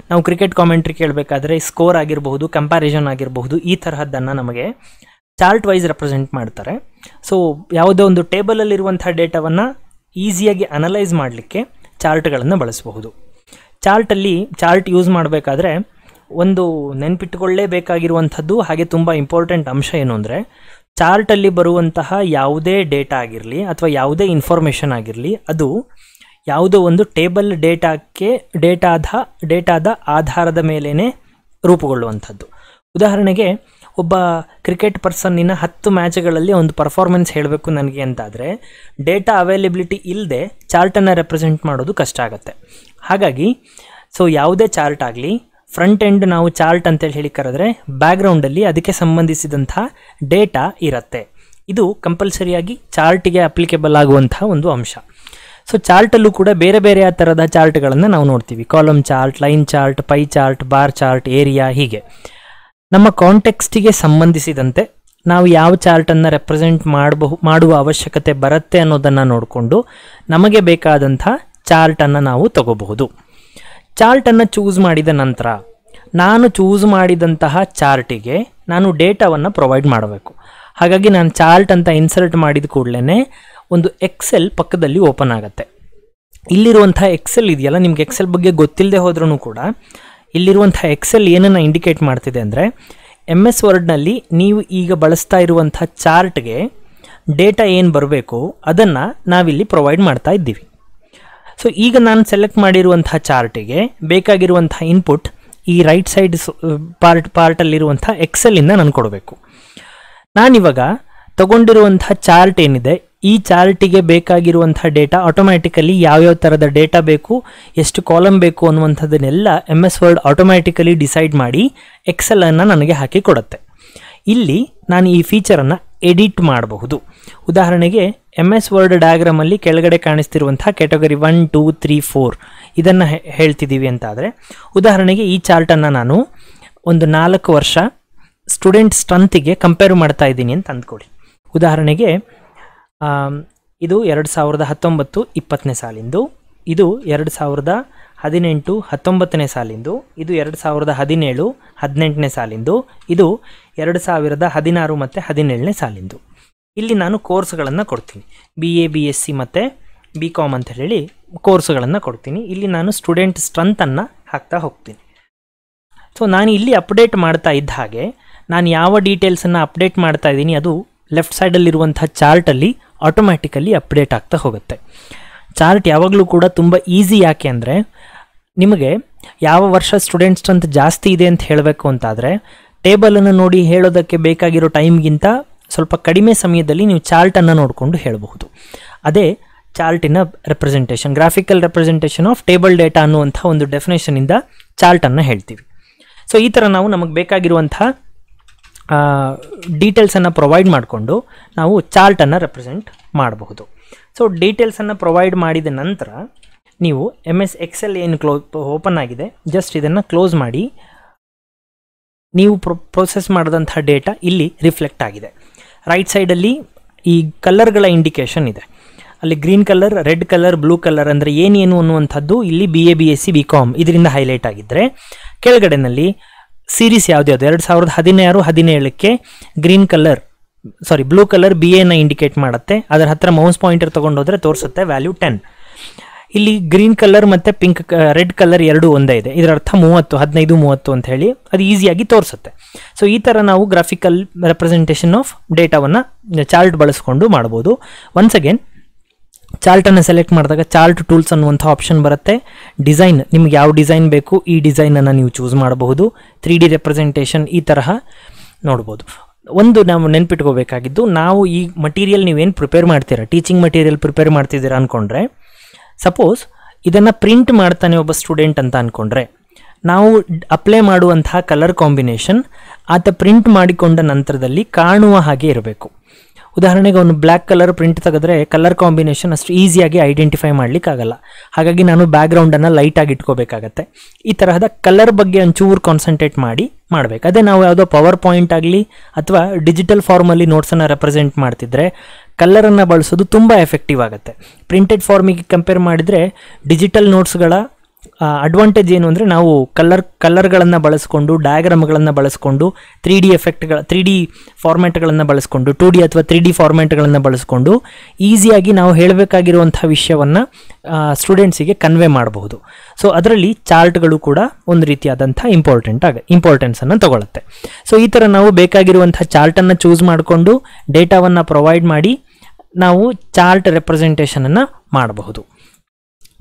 Speaker 1: ನಾವು ಕ್ರಿಕೆಟ್ ಕಾಮೆಂಟ್ರಿ ಕೇಳಬೇಕಾದ್ರೆ ಸ್ಕೋರ್ ಆಗಿರಬಹುದು, ಕಂಪ್ಯಾರಿಸನ್ ಆಗಿರಬಹುದು, ಈ ತರಹದ್ದನ್ನು ನಮಗೆ ಚಾರ್ಟ್ ವೈಸ್ ರೆಪ್ರೆಸೆಂಟ್ ಮಾಡ್ತಾರೆ. ಸೊ ಯಾವುದೋ ಒಂದು ಟೇಬಲಲ್ಲಿರುವಂಥ ಡೇಟಾವನ್ನು ಈಸಿಯಾಗಿ ಅನಲೈಸ್ ಮಾಡಲಿಕ್ಕೆ ಚಾರ್ಟ್ಗಳನ್ನು ಬಳಸಬಹುದು. ಚಾರ್ಟ್ ಯೂಸ್ ಮಾಡಬೇಕಾದ್ರೆ ಒಂದು ನೆನಪಿಟ್ಟುಕೊಳ್ಳೇಬೇಕಾಗಿರುವಂಥದ್ದು ಹಾಗೆ ತುಂಬ ಇಂಪಾರ್ಟೆಂಟ್ ಅಂಶ ಏನು ಅಂದರೆ, ಚಾರ್ಟಲ್ಲಿ ಬರುವಂತಹ ಯಾವುದೇ ಡೇಟಾ ಆಗಿರಲಿ ಅಥವಾ ಯಾವುದೇ ಇನ್ಫಾರ್ಮೇಷನ್ ಆಗಿರಲಿ ಅದು ಯಾವುದೋ ಒಂದು ಟೇಬಲ್ ಡೇಟಾದ ಆಧಾರದ ಮೇಲೇ ರೂಪುಗೊಳ್ಳುವಂಥದ್ದು. ಉದಾಹರಣೆಗೆ ಒಬ್ಬ ಕ್ರಿಕೆಟ್ ಪರ್ಸನ್ನಿನ 10 ಮ್ಯಾಚ್ಗಳಲ್ಲಿ ಒಂದು ಪರ್ಫಾರ್ಮೆನ್ಸ್ ಹೇಳಬೇಕು ನನಗೆ ಅಂತಾದರೆ ಡೇಟಾ ಅವೈಲೇಬಿಲಿಟಿ ಇಲ್ಲದೆ ಚಾರ್ಟನ್ನು ರೆಪ್ರೆಸೆಂಟ್ ಮಾಡೋದು ಕಷ್ಟ ಆಗುತ್ತೆ. ಹಾಗಾಗಿ ಸೊ ಯಾವುದೇ ಚಾರ್ಟ್ ಆಗಲಿ ಫ್ರಂಟ್ ಎಂಡ್ ನಾವು ಚಾರ್ಟ್ ಅಂತೇಳಿ ಹೇಳಿ ಕರೆದ್ರೆ ಬ್ಯಾಕ್ಗ್ರೌಂಡಲ್ಲಿ ಅದಕ್ಕೆ ಸಂಬಂಧಿಸಿದಂಥ ಡೇಟಾ ಇರುತ್ತೆ. ಇದು ಕಂಪಲ್ಸರಿಯಾಗಿ ಚಾರ್ಟಿಗೆ ಅಪ್ಲಿಕೇಬಲ್ ಆಗುವಂತಹ ಒಂದು ಅಂಶ. ಸೊ ಚಾರ್ಟಲ್ಲೂ ಕೂಡ ಬೇರೆ ಬೇರೆ ಥರದ ಚಾರ್ಟ್ಗಳನ್ನು ನಾವು ನೋಡ್ತೀವಿ. Column chart, line chart, pi chart, bar chart, area, ಹೀಗೆ ನಮ್ಮ ಕಾಂಟೆಕ್ಸ್ಟಿಗೆ ಸಂಬಂಧಿಸಿದಂತೆ ನಾವು ಯಾವ ಚಾರ್ಟನ್ನು ರೆಪ್ರೆಸೆಂಟ್ ಮಾಡುವ ಅವಶ್ಯಕತೆ ಬರುತ್ತೆ ಅನ್ನೋದನ್ನು ನೋಡಿಕೊಂಡು ನಮಗೆ ಬೇಕಾದಂಥ ಚಾರ್ಟನ್ನು ನಾವು ತಗೋಬಹುದು. ಚಾರ್ಟನ್ನು ಚೂಸ್ ಮಾಡಿದ ನಂತರ ನಾನು ಚೂಸ್ ಮಾಡಿದಂತಹ ಚಾರ್ಟಿಗೆ ನಾನು ಡೇಟಾವನ್ನು ಪ್ರೊವೈಡ್ ಮಾಡಬೇಕು. ಹಾಗಾಗಿ ನಾನು ಚಾರ್ಟ್ ಅಂತ ಇನ್ಸರ್ಟ್ ಮಾಡಿದ ಕೂಡಲೇ ಒಂದು ಎಕ್ಸೆಲ್ ಪಕ್ಕದಲ್ಲಿ ಓಪನ್ ಆಗುತ್ತೆ. ಇಲ್ಲಿರುವಂಥ ಎಕ್ಸೆಲ್ ಇದೆಯಲ್ಲ, ನಿಮ್ಗೆ ಎಕ್ಸೆಲ್ ಬಗ್ಗೆ ಗೊತ್ತಿಲ್ಲದೆ ಹೋದ್ರೂ ಕೂಡ ಇಲ್ಲಿರುವಂಥ ಎಕ್ಸೆಲ್ ಏನನ್ನು ಇಂಡಿಕೇಟ್ ಮಾಡ್ತಿದೆ ಅಂದರೆ MS ವರ್ಡ್ನಲ್ಲಿ ನೀವು ಈಗ ಬಳಸ್ತಾ ಇರುವಂಥ ಚಾರ್ಟ್ಗೆ ಡೇಟಾ ಏನು ಬರಬೇಕು ಅದನ್ನು ನಾವಿಲ್ಲಿ ಪ್ರೊವೈಡ್ ಮಾಡ್ತಾ ಇದ್ದೀವಿ. ಸೊ ಈಗ ನಾನು ಸೆಲೆಕ್ಟ್ ಮಾಡಿರುವಂಥ ಚಾರ್ಟಿಗೆ ಬೇಕಾಗಿರುವಂಥ ಇನ್ಪುಟ್ ಈ ರೈಟ್ ಸೈಡ್ ಪಾರ್ಟಲ್ಲಿರುವಂಥ ಎಕ್ಸೆಲ್ಲಿಂದ ನಾನು ಕೊಡಬೇಕು. ನಾನಿವಾಗ ತಗೊಂಡಿರುವಂಥ ಚಾರ್ಟ್ ಏನಿದೆ, ಈ ಚಾರ್ಟಿಗೆ ಬೇಕಾಗಿರುವಂಥ ಡೇಟಾ ಆಟೋಮ್ಯಾಟಿಕಲಿ ಯಾವ್ಯಾವ ಥರದ ಡೇಟಾ ಬೇಕು, ಎಷ್ಟು ಕಾಲಮ್ ಬೇಕು ಅನ್ನುವಂಥದ್ದನ್ನೆಲ್ಲ MS ವರ್ಡ್ ಆಟೋಮ್ಯಾಟಿಕಲಿ ಡಿಸೈಡ್ ಮಾಡಿ ಎಕ್ಸೆಲನ್ನು ನನಗೆ ಹಾಕಿ ಕೊಡುತ್ತೆ. ಇಲ್ಲಿ ನಾನು ಈ ಫೀಚರನ್ನು ಎಡಿಟ್ ಮಾಡಬಹುದು. ಉದಾಹರಣೆಗೆ MS ವರ್ಡ್ ಡಯಾಗ್ರಾಮಲ್ಲಿ ಕೆಳಗಡೆ ಕಾಣಿಸ್ತಿರುವಂಥ ಕ್ಯಾಟಗರಿ 1, 2, 3, 4 ಇದನ್ನು ಹೇಳ್ತಿದ್ದೀವಿ ಅಂತಾದರೆ, ಉದಾಹರಣೆಗೆ ಈ ಚಾರ್ಟನ್ನು ನಾನು ಒಂದು 4 ವರ್ಷ ಸ್ಟೂಡೆಂಟ್ ಸ್ಟ್ರೆಂತಿಗೆ ಕಂಪೇರ್ ಮಾಡ್ತಾ ಇದ್ದೀನಿ ಅಂತ ಅಂದ್ಕೊಳ್ಳಿ. ಉದಾಹರಣೆಗೆ ಇದು 2019-20 ಸಾಲಿಂದು, ಇದು 2018-19 ಸಾಲಿಂದು, ಇದು 2017-18 ಸಾಲಿಂದು, ಇದು 2016 ಮತ್ತು 17 ಸಾಲಿಂದು. ಇಲ್ಲಿ ನಾನು ಕೋರ್ಸ್ಗಳನ್ನು ಕೊಡ್ತೀನಿ. BA, BSc ಮತ್ತು BCom ಅಂತ ಹೇಳಿ ಕೋರ್ಸ್ಗಳನ್ನು ಕೊಡ್ತೀನಿ. ಇಲ್ಲಿ ನಾನು ಸ್ಟೂಡೆಂಟ್ ಸ್ಟ್ರೆಂತನ್ನು ಹಾಕ್ತಾ ಹೋಗ್ತೀನಿ. ಸೊ ನಾನು ಇಲ್ಲಿ ಅಪ್ಡೇಟ್ ಮಾಡ್ತಾ ಇದ್ದ ಹಾಗೆ ನಾನು ಯಾವ ಡೀಟೇಲ್ಸನ್ನು ಅಪ್ಡೇಟ್ ಮಾಡ್ತಾ ಇದ್ದೀನಿ ಅದು ಲೆಫ್ಟ್ ಸೈಡಲ್ಲಿರುವಂಥ ಚಾರ್ಟಲ್ಲಿ ಆಟೋಮ್ಯಾಟಿಕಲಿ ಅಪ್ಡೇಟ್ ಆಗ್ತಾ ಹೋಗುತ್ತೆ. ಚಾರ್ಟ್ ಯಾವಾಗಲೂ ಕೂಡ ತುಂಬ ಈಸಿ. ಯಾಕೆ ಅಂದರೆ ನಿಮಗೆ ಯಾವ ವರ್ಷ ಸ್ಟೂಡೆಂಟ್ ಸ್ಟ್ರೆಂತ್ ಜಾಸ್ತಿ ಇದೆ ಅಂತ ಹೇಳಬೇಕು ಅಂತಾದರೆ ಟೇಬಲನ್ನು ನೋಡಿ ಹೇಳೋದಕ್ಕೆ ಬೇಕಾಗಿರೋ ಟೈಮ್ಗಿಂತ ಸ್ವಲ್ಪ ಕಡಿಮೆ ಸಮಯದಲ್ಲಿ ನೀವು ಚಾರ್ಟನ್ನು ನೋಡಿಕೊಂಡು ಹೇಳಬಹುದು. ಅದೇ ಚಾರ್ಟಿನ representation, graphical representation of table data ಅನ್ನುವಂಥ ಒಂದು ಡೆಫಿನೇಷನಿಂದ ಚಾರ್ಟನ್ನು ಹೇಳ್ತೀವಿ. ಸೊ ಈ ಥರ ನಾವು ನಮಗೆ ಬೇಕಾಗಿರುವಂಥ ಡೀಟೇಲ್ಸನ್ನು ಪ್ರೊವೈಡ್ ಮಾಡಿಕೊಂಡು ನಾವು ಚಾರ್ಟನ್ನು ರೆಪ್ರೆಸೆಂಟ್ ಮಾಡಬಹುದು. ಸೊ ಡೀಟೇಲ್ಸನ್ನು ಪ್ರೊವೈಡ್ ಮಾಡಿದ ನಂತರ ನೀವು MS ಎಕ್ಸೆಲ್ ಏನು ಓಪನ್ ಆಗಿದೆ, ಜಸ್ಟ್ ಇದನ್ನು ಕ್ಲೋಸ್ ಮಾಡಿ. ನೀವು ಪ್ರೊಸೆಸ್ ಮಾಡಿದಂಥ ಡೇಟಾ ಇಲ್ಲಿ ರಿಫ್ಲೆಕ್ಟ್ ಆಗಿದೆ. ರೈಟ್ ಸೈಡಲ್ಲಿ ಈ ಕಲರ್ಗಳ ಇಂಡಿಕೇಶನ್ ಇದೆ. ಅಲ್ಲಿ green colour, red colour, blue colour ಅಂದರೆ ಏನೇನು ಅನ್ನುವಂಥದ್ದು ಇಲ್ಲಿ BA, BSc, BCom ಇದರಿಂದ ಹೈಲೈಟ್ ಆಗಿದ್ದರೆ, ಕೆಳಗಡೆನಲ್ಲಿ ಸೀರೀಸ್ ಯಾವ್ದ್ಯಾವುದು 2016-17ಕ್ಕೆ ಗ್ರೀನ್ ಕಲರ್ ಬ್ಲೂ ಕಲರ್ BAನ ಇಂಡಿಕೇಟ್ ಮಾಡುತ್ತೆ. ಅದರ ಹತ್ರ ಮೌಸ್ ಪಾಯಿಂಟರ್ ತೊಗೊಂಡೋದ್ರೆ ತೋರಿಸುತ್ತೆ ವ್ಯಾಲ್ಯೂ 10. ಇಲ್ಲಿ ಗ್ರೀನ್ ಕಲರ್ ಮತ್ತು ರೆಡ್ ಕಲರ್ ಎರಡೂ ಒಂದೇ ಇದೆ, ಇದರ ಅರ್ಥ 15-30 ಅಂತ ಹೇಳಿ ಅದು ಈಸಿಯಾಗಿ ತೋರಿಸುತ್ತೆ. ಸೊ ಈ ಥರ ನಾವು ಗ್ರಾಫಿಕಲ್ ರೆಪ್ರೆಸೆಂಟೇಷನ್ ಆಫ್ ಡೇಟಾವನ್ನು ಚಾರ್ಟ್ ಬಳಸ್ಕೊಂಡು ಮಾಡ್ಬೋದು. ಒನ್ಸ್ ಅಗೇನ್ ಚಾರ್ಟನ್ನು ಸೆಲೆಕ್ಟ್ ಮಾಡಿದಾಗ ಚಾರ್ಟ್ ಟೂಲ್ಸ್ ಅನ್ನುವಂಥ ಆಪ್ಷನ್ ಬರುತ್ತೆ. ಡಿಸೈನ್, ನಿಮ್ಗೆ ಯಾವ ಡಿಸೈನ್ ಬೇಕು ಈ ಡಿಸೈನನ್ನು ನೀವು ಚೂಸ್ ಮಾಡಬಹುದು. 3D ರೆಪ್ರೆಸೆಂಟೇಷನ್ ಈ ತರಹ ನೋಡ್ಬೋದು. ಒಂದು ನಾವು ನೆನ್ಪಿಟ್ಕೋಬೇಕಾಗಿದ್ದು, ನಾವು ಈ ಮಟೀರಿಯಲ್ ನೀವೇನು ಪ್ರಿಪೇರ್ ಮಾಡ್ತೀರಾ, ಟೀಚಿಂಗ್ ಮಟೀರಿಯಲ್ ಪ್ರಿಪೇರ್ ಮಾಡ್ತಿದ್ದೀರಾ ಅಂದ್ಕೊಂಡ್ರೆ, ಸಪೋಸ್ ಇದನ್ನು ಪ್ರಿಂಟ್ ಮಾಡ್ತಾನೆ ಒಬ್ಬ ಸ್ಟೂಡೆಂಟ್ ಅಂತ ಅಂದ್ಕೊಂಡ್ರೆ, ನಾವು ಅಪ್ಲೈ ಮಾಡುವಂತಹ ಕಲರ್ ಕಾಂಬಿನೇಷನ್ ಆತ ಪ್ರಿಂಟ್ ಮಾಡಿಕೊಂಡ ನಂತರದಲ್ಲಿ ಕಾಣುವ ಹಾಗೆ ಇರಬೇಕು. ಉದಾಹರಣೆಗೆ ಅವನು ಬ್ಲ್ಯಾಕ್ ಕಲರ್ ಪ್ರಿಂಟ್ ತೆಗೆದ್ರೆ ಕಲರ್ ಕಾಂಬಿನೇಷನ್ ಅಷ್ಟು ಈಸಿಯಾಗಿ ಐಡೆಂಟಿಫೈ ಮಾಡಲಿಕ್ಕಾಗಲ್ಲ. ಹಾಗಾಗಿ ನಾನು ಬ್ಯಾಕ್ಗ್ರೌಂಡನ್ನು ಲೈಟಾಗಿ ಇಟ್ಕೋಬೇಕಾಗತ್ತೆ. ಈ ತರಹದ ಕಲರ್ ಬಗ್ಗೆ ಒಂಚೂರು ಕಾನ್ಸಂಟ್ರೇಟ್ ಮಾಡಿ ಮಾಡಬೇಕು. ಅದೇ ನಾವು ಯಾವುದೋ ಪವರ್ ಪಾಯಿಂಟ್ ಆಗಲಿ ಅಥವಾ ಡಿಜಿಟಲ್ ಫಾರ್ಮಲ್ಲಿ ನೋಟ್ಸನ್ನು ರೆಪ್ರೆಸೆಂಟ್ ಮಾಡ್ತಿದ್ರೆ ಕಲರನ್ನು ಬಳಸೋದು ತುಂಬ ಎಫೆಕ್ಟಿವ್ ಆಗುತ್ತೆ. ಪ್ರಿಂಟೆಡ್ ಫಾರ್ಮಿಗೆ ಕಂಪೇರ್ ಮಾಡಿದರೆ ಡಿಜಿಟಲ್ ನೋಟ್ಸ್ಗಳ ಅಡ್ವಾಂಟೇಜ್ ಏನು ಅಂದರೆ ನಾವು ಕಲರ್ಗಳನ್ನು ಬಳಸ್ಕೊಂಡು, ಡಯಾಗ್ರಾಮ್ಗಳನ್ನು ಬಳಸ್ಕೊಂಡು, 3D ಫಾರ್ಮ್ಯಾಟ್ಗಳನ್ನು ಬಳಸ್ಕೊಂಡು, 2D ಅಥವಾ 3D ಫಾರ್ಮ್ಯಾಟ್ಗಳನ್ನು ಬಳಸ್ಕೊಂಡು ಈಸಿಯಾಗಿ ನಾವು ಹೇಳಬೇಕಾಗಿರುವಂಥ ವಿಷಯವನ್ನು ಸ್ಟೂಡೆಂಟ್ಸಿಗೆ ಕನ್ವೆ ಮಾಡಬಹುದು. ಸೊ ಅದರಲ್ಲಿ ಚಾರ್ಟ್ಗಳು ಕೂಡ ಒಂದು ರೀತಿಯಾದಂಥ ಇಂಪಾರ್ಟೆನ್ಸನ್ನು ತಗೊಳುತ್ತೆ. ಸೊ ಈ ಥರ ನಾವು ಬೇಕಾಗಿರುವಂಥ ಚಾರ್ಟನ್ನು ಚೂಸ್ ಮಾಡಿಕೊಂಡು ಡೇಟಾವನ್ನು ಪ್ರೊವೈಡ್ ಮಾಡಿ ನಾವು ಚಾರ್ಟ್ ರೆಪ್ರೆಸೆಂಟೇಷನನ್ನು ಮಾಡಬಹುದು.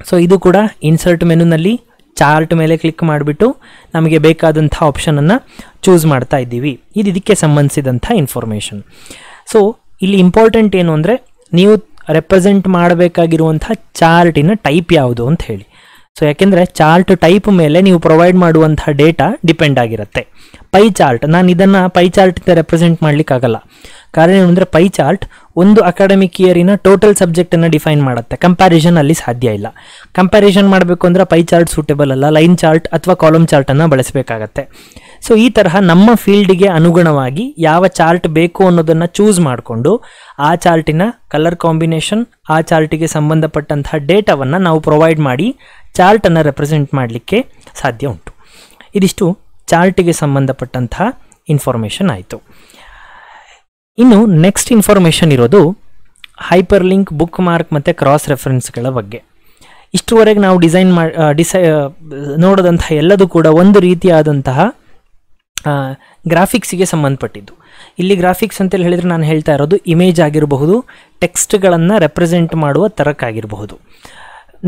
Speaker 1: ಸೊ ಇದು ಕೂಡ ಇನ್ಸರ್ಟ್ ಮೆನುನಲ್ಲಿ ಚಾರ್ಟ್ ಮೇಲೆ ಕ್ಲಿಕ್ ಮಾಡಿಬಿಟ್ಟು ನಮಗೆ ಬೇಕಾದಂಥ ಆಪ್ಷನನ್ನು ಚೂಸ್ ಮಾಡ್ತಾ ಇದ್ದೀವಿ. ಇದಕ್ಕೆ ಸಂಬಂಧಿಸಿದಂಥ ಇನ್ಫಾರ್ಮೇಷನ್. ಸೊ ಇಲ್ಲಿ ಇಂಪಾರ್ಟೆಂಟ್ ಏನು ಅಂದರೆ, ನೀವು ರೆಪ್ರೆಸೆಂಟ್ ಮಾಡಬೇಕಾಗಿರುವಂಥ ಚಾರ್ಟಿನ ಟೈಪ್ ಯಾವುದು ಅಂತ ಹೇಳಿ. ಸೊ ಯಾಕೆಂದರೆ ಚಾರ್ಟ್ ಟೈಪ್ ಮೇಲೆ ನೀವು ಪ್ರೊವೈಡ್ ಮಾಡುವಂಥ ಡೇಟಾ ಡಿಪೆಂಡ್ ಆಗಿರುತ್ತೆ. ಪೈ ಚಾರ್ಟ್, ನಾನು ಇದನ್ನು ಪೈ ಚಾರ್ಟಿಂದ ರೆಪ್ರೆಸೆಂಟ್ ಮಾಡಲಿಕ್ಕಾಗಲ್ಲ. ಕಾರಣ ಏನಂದರೆ ಪೈ ಚಾರ್ಟ್ ಒಂದು ಅಕಾಡೆಮಿಕ್ ಇಯರಿನ ಟೋಟಲ್ ಸಬ್ಜೆಕ್ಟನ್ನು ಡಿಫೈನ್ ಮಾಡುತ್ತೆ. ಕಂಪ್ಯಾರಿಸನ್ ಅಲ್ಲಿ ಸಾಧ್ಯ ಇಲ್ಲ. ಕಂಪ್ಯಾರಿಸನ್ ಮಾಡಬೇಕು ಅಂದರೆ ಪೈ ಚಾರ್ಟ್ ಸೂಟೇಬಲ್ ಅಲ್ಲ, ಲೈನ್ ಚಾರ್ಟ್ ಅಥವಾ ಕಾಲಮ್ ಚಾರ್ಟನ್ನು ಬಳಸಬೇಕಾಗತ್ತೆ. ಸೊ ಈ ತರಹ ನಮ್ಮ ಫೀಲ್ಡಿಗೆ ಅನುಗುಣವಾಗಿ ಯಾವ ಚಾರ್ಟ್ ಬೇಕು ಅನ್ನೋದನ್ನು ಚೂಸ್ ಮಾಡಿಕೊಂಡು ಆ ಚಾರ್ಟಿನ ಕಲರ್ ಕಾಂಬಿನೇಷನ್, ಆ ಚಾರ್ಟಿಗೆ ಸಂಬಂಧಪಟ್ಟಂತಹ ಡೇಟಾವನ್ನು ನಾವು ಪ್ರೊವೈಡ್ ಮಾಡಿ ಚಾರ್ಟನ್ನು ರೆಪ್ರೆಸೆಂಟ್ ಮಾಡಲಿಕ್ಕೆ ಸಾಧ್ಯ ಉಂಟು. ಇದಿಷ್ಟು ಚಾರ್ಟಿಗೆ ಸಂಬಂಧಪಟ್ಟಂತಹ ಇನ್ಫಾರ್ಮೇಷನ್ ಆಯಿತು. ಇನ್ನು ನೆಕ್ಸ್ಟ್ ಇನ್ಫಾರ್ಮೇಷನ್ ಇರೋದು ಹೈಪರ್ ಲಿಂಕ್, ಬುಕ್ ಮಾರ್ಕ್ ಮತ್ತು ಕ್ರಾಸ್ ರೆಫರೆನ್ಸ್ಗಳ ಬಗ್ಗೆ. ಇಷ್ಟುವರೆಗೆ ನಾವು ನೋಡಿದಂಥ ಎಲ್ಲದೂ ಕೂಡ ಒಂದು ರೀತಿಯಾದಂತಹ ಗ್ರಾಫಿಕ್ಸಿಗೆ ಸಂಬಂಧಪಟ್ಟಿದ್ದು. ಇಲ್ಲಿ ಗ್ರಾಫಿಕ್ಸ್ ಅಂತೇಳಿ ಹೇಳಿದರೆ ನಾನು ಹೇಳ್ತಾ ಇರೋದು ಇಮೇಜ್ ಆಗಿರಬಹುದು, ಟೆಕ್ಸ್ಟ್ಗಳನ್ನು ರೆಪ್ರೆಸೆಂಟ್ ಮಾಡುವ ತರಕ್ಕಾಗಿರಬಹುದು.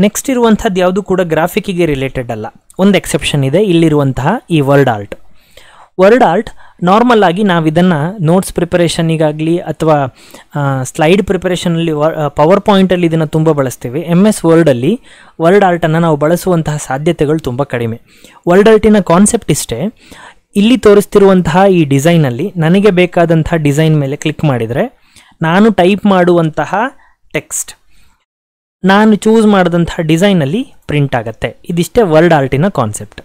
Speaker 1: ನೆಕ್ಸ್ಟ್ ಇರುವಂಥದ್ದು ಯಾವುದು ಕೂಡ ಗ್ರಾಫಿಕ್ಕಿಗೆ ರಿಲೇಟೆಡ್ ಅಲ್ಲ. ಒಂದು ಎಕ್ಸೆಪ್ಷನ್ ಇದೆ, ಇಲ್ಲಿರುವಂತಹ ಈ word art. Word art normal ಆಗಿ ನಾವು ಇದನ್ನು ನೋಟ್ಸ್ ಪ್ರಿಪರೇಷನಿಗಾಗಲಿ ಅಥವಾ ಸ್ಲೈಡ್ ಪ್ರಿಪರೇಷನಲ್ಲಿ ಪವರ್ ಪಾಯಿಂಟಲ್ಲಿ ಇದನ್ನು ತುಂಬ ಬಳಸ್ತೀವಿ. MS ವರ್ಡಲ್ಲಿ ವರ್ಡ್ ಆರ್ಟನ್ನು ನಾವು ಬಳಸುವಂತಹ ಸಾಧ್ಯತೆಗಳು ತುಂಬ ಕಡಿಮೆ. ವರ್ಡ್ ಆರ್ಟಿನ ಕಾನ್ಸೆಪ್ಟ್ ಇಷ್ಟೇ, ಇಲ್ಲಿ ತೋರಿಸ್ತಿರುವಂತಹ ಈ ಡಿಸೈನಲ್ಲಿ ನನಗೆ ಬೇಕಾದಂತಹ ಡಿಸೈನ್ ಮೇಲೆ ಕ್ಲಿಕ್ ಮಾಡಿದರೆ ನಾನು ಟೈಪ್ ಮಾಡುವಂತಹ ಟೆಕ್ಸ್ಟ್ ನಾನು ಚೂಸ್ ಮಾಡಿದಂತಹ ಡಿಸೈನಲ್ಲಿ ಪ್ರಿಂಟ್ ಆಗುತ್ತೆ. ಇದಿಷ್ಟೇ ವರ್ಡ್ ಆರ್ಟಿನ ಕಾನ್ಸೆಪ್ಟ್.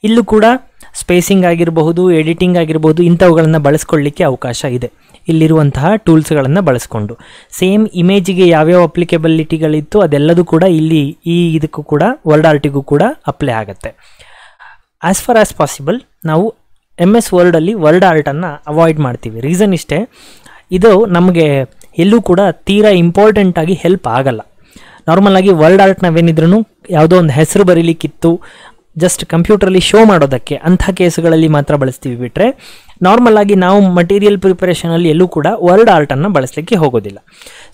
Speaker 1: ಇಲ್ಲೂ ಕೂಡ ಸ್ಪೇಸಿಂಗ್ ಆಗಿರಬಹುದು, ಎಡಿಟಿಂಗ್ ಆಗಿರಬಹುದು, ಇಂಥವುಗಳನ್ನು ಬಳಸ್ಕೊಳ್ಳಿಕ್ಕೆ ಅವಕಾಶ ಇದೆ ಇಲ್ಲಿರುವಂತಹ ಟೂಲ್ಸ್ಗಳನ್ನು ಬಳಸ್ಕೊಂಡು. ಸೇಮ್ ಇಮೇಜಿಗೆ ಯಾವ್ಯಾವ ಅಪ್ಲಿಕೇಬಿಲಿಟಿಗಳಿತ್ತು ಅದೆಲ್ಲದೂ ಕೂಡ ಇಲ್ಲಿ ಇದಕ್ಕೂ ಕೂಡ ವರ್ಡ್ ಆರ್ಟಿಗೂ ಕೂಡ ಅಪ್ಲೈ ಆಗುತ್ತೆ. ಆ್ಯಸ್ ಫಾರ್ ಆ್ಯಸ್ ಪಾಸಿಬಲ್ ನಾವು MS ವರ್ಡಲ್ಲಿ ವರ್ಡ್ ಆರ್ಟನ್ನು ಅವಾಯ್ಡ್ ಮಾಡ್ತೀವಿ. ರೀಸನ್ ಇಷ್ಟೇ, ಇದು ನಮಗೆ ಎಲ್ಲೂ ಕೂಡ ತೀರಾ ಇಂಪಾರ್ಟೆಂಟಾಗಿ ಹೆಲ್ಪ್ ಆಗಲ್ಲ. ನಾರ್ಮಲ್ ಆಗಿ ವರ್ಡ್ ಆರ್ಟ್ ನಾವೇನಿದ್ರೂ ಯಾವುದೋ ಒಂದು ಹೆಸರು ಬರೀಲಿಕ್ಕಿತ್ತು, ಜಸ್ಟ್ ಕಂಪ್ಯೂಟ್ರಲ್ಲಿ ಶೋ ಮಾಡೋದಕ್ಕೆ, ಅಂಥ ಕೇಸುಗಳಲ್ಲಿ ಮಾತ್ರ ಬಳಸ್ತೀವಿ ಬಿಟ್ಟರೆ ನಾರ್ಮಲ್ ಆಗಿ ನಾವು ಮಟೀರಿಯಲ್ ಪ್ರಿಪರೇಷನಲ್ಲಿ ಎಲ್ಲೂ ಕೂಡ ವರ್ಡ್ ಆರ್ಟನ್ನು ಬಳಸಲಿಕ್ಕೆ ಹೋಗೋದಿಲ್ಲ.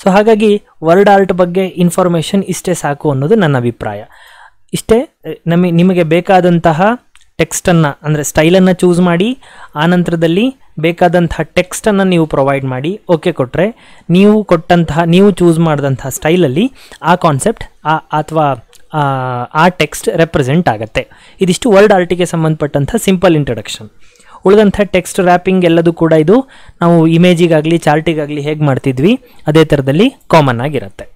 Speaker 1: ಸೊ ಹಾಗಾಗಿ ವರ್ಡ್ ಆರ್ಟ್ ಬಗ್ಗೆ ಇನ್ಫಾರ್ಮೇಷನ್ ಇಷ್ಟೇ ಸಾಕು ಅನ್ನೋದು ನನ್ನ ಅಭಿಪ್ರಾಯ. ಇಷ್ಟೇ, ನಿಮಗೆ ಬೇಕಾದಂತಹ ಟೆಕ್ಸ್ಟನ್ನು ಅಂದರೆ ಸ್ಟೈಲನ್ನು ಚೂಸ್ ಮಾಡಿ, ಆನಂತರದಲ್ಲಿ ಬೇಕಾದಂತಹ ಟೆಕ್ಸ್ಟನ್ನು ನೀವು ಪ್ರೊವೈಡ್ ಮಾಡಿ ಓಕೆ ಕೊಟ್ಟರೆ ನೀವು ಚೂಸ್ ಮಾಡಿದಂತಹ ಸ್ಟೈಲಲ್ಲಿ ಆ ಕಾನ್ಸೆಪ್ಟ್ ಅಥವಾ ಆ ಟೆಕ್ಸ್ಟ್ ರೆಪ್ರೆಸೆಂಟ್ ಆಗುತ್ತೆ. ಇದಿಷ್ಟು ವರ್ಡ್ ಆರ್ಟಿಗೆ ಸಂಬಂಧಪಟ್ಟಂಥ ಸಿಂಪಲ್ ಇಂಟ್ರಡಕ್ಷನ್. ಉಳಿದಂಥ ಟೆಕ್ಸ್ಟ್ ರ್ಯಾಪಿಂಗ್ ಎಲ್ಲದೂ ಕೂಡ ಇದು ನಾವು ಇಮೇಜಿಗಾಗಲಿ ಚಾರ್ಟಿಗಾಗಲಿ ಹೇಗೆ ಮಾಡ್ತಿದ್ವಿ ಅದೇ ಥರದಲ್ಲಿ ಕಾಮನ್ ಆಗಿರುತ್ತೆ.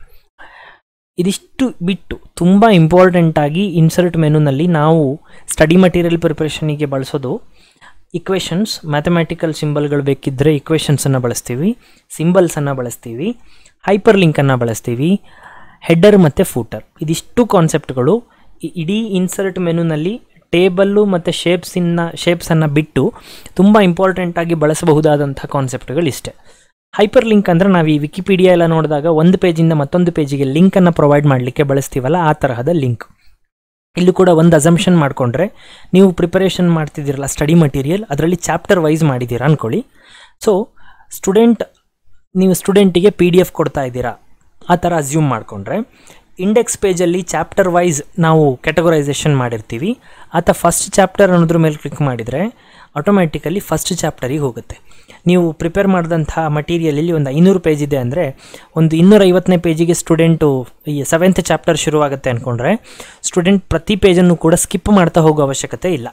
Speaker 1: ಇದಿಷ್ಟು ಬಿಟ್ಟು ತುಂಬ ಇಂಪಾರ್ಟೆಂಟಾಗಿ ಇನ್ಸರ್ಟ್ ಮೆನುನಲ್ಲಿ ನಾವು ಸ್ಟಡಿ ಮಟೀರಿಯಲ್ ಪ್ರಿಪ್ರೇಷನಿಗೆ ಬಳಸೋದು ಇಕ್ವೇಷನ್ಸ್, ಮ್ಯಾಥಮ್ಯಾಟಿಕಲ್ ಸಿಂಬಲ್ಗಳು ಬೇಕಿದ್ದರೆ ಇಕ್ವೇಷನ್ಸನ್ನು ಬಳಸ್ತೀವಿ, ಸಿಂಬಲ್ಸನ್ನು ಬಳಸ್ತೀವಿ, ಹೈಪರ್ ಲಿಂಕನ್ನು ಬಳಸ್ತೀವಿ, ಹೆಡ್ಡರ್ ಮತ್ತು ಫೂಟರ್. ಇದಿಷ್ಟು ಕಾನ್ಸೆಪ್ಟ್ಗಳು ಇಡೀ ಇನ್ಸರ್ಟ್ ಮೆನುನಲ್ಲಿ ಟೇಬಲ್ಲು ಮತ್ತು ಶೇಪ್ಸನ್ನು ಬಿಟ್ಟು ತುಂಬ ಇಂಪಾರ್ಟೆಂಟಾಗಿ ಬಳಸಬಹುದಾದಂಥ ಕಾನ್ಸೆಪ್ಟ್ಗಳು ಇಷ್ಟೇ. ಹೈಪರ್ ಲಿಂಕ್ ಅಂದರೆ ನಾವು ಈ ವಿಕಿಪೀಡಿಯಾ ಎಲ್ಲ ನೋಡಿದಾಗ ಒಂದು ಪೇಜಿಂದ ಮತ್ತೊಂದು ಪೇಜಿಗೆ ಲಿಂಕನ್ನು ಪ್ರೊವೈಡ್ ಮಾಡಲಿಕ್ಕೆ ಬಳಸ್ತೀವಲ್ಲ, ಆ ತರಹದ ಲಿಂಕ್. ಇಲ್ಲೂ ಕೂಡ ಒಂದು ಅಸಂಪ್ಷನ್ ಮಾಡಿಕೊಂಡ್ರೆ, ನೀವು ಪ್ರಿಪರೇಷನ್ ಮಾಡ್ತಿದ್ದೀರಲ್ಲ ಸ್ಟಡಿ ಮಟೀರಿಯಲ್, ಅದರಲ್ಲಿ ಚಾಪ್ಟರ್ ವೈಸ್ ಮಾಡಿದ್ದೀರಾ ಅಂದ್ಕೊಳ್ಳಿ. ಸೊ ನೀವು ಸ್ಟೂಡೆಂಟಿಗೆ PDF ಕೊಡ್ತಾ ಇದ್ದೀರಾ ಆ ಥರ ಅಸ್ಯೂಮ್ ಮಾಡಿಕೊಂಡ್ರೆ, ಇಂಡೆಕ್ಸ್ ಪೇಜಲ್ಲಿ ಚಾಪ್ಟರ್ ವೈಸ್ ನಾವು ಕ್ಯಾಟಗರೈಸೇಷನ್ ಮಾಡಿರ್ತೀವಿ. ಆತ ಫಸ್ಟ್ ಚಾಪ್ಟರ್ ಅನ್ನೋದ್ರ ಮೇಲೆ ಕ್ಲಿಕ್ ಮಾಡಿದರೆ ಆಟೋಮ್ಯಾಟಿಕಲಿ ಫಸ್ಟ್ ಚಾಪ್ಟರಿಗೆ ಹೋಗುತ್ತೆ. ನೀವು ಪ್ರಿಪೇರ್ ಮಾಡಿದಂಥ ಮಟೀರಿಯಲಲ್ಲಿ ಒಂದು 500 ಪೇಜ್ ಇದೆ ಅಂದರೆ ಒಂದು 250ನೇ ಪೇಜಿಗೆ ಸ್ಟೂಡೆಂಟು ಈ 7th ಚಾಪ್ಟರ್ ಶುರುವಾಗುತ್ತೆ ಅಂದ್ಕೊಂಡ್ರೆ ಸ್ಟೂಡೆಂಟ್ ಪ್ರತಿ ಪೇಜನ್ನು ಕೂಡ ಸ್ಕಿಪ್ ಮಾಡ್ತಾ ಹೋಗೋ ಅವಶ್ಯಕತೆ ಇಲ್ಲ.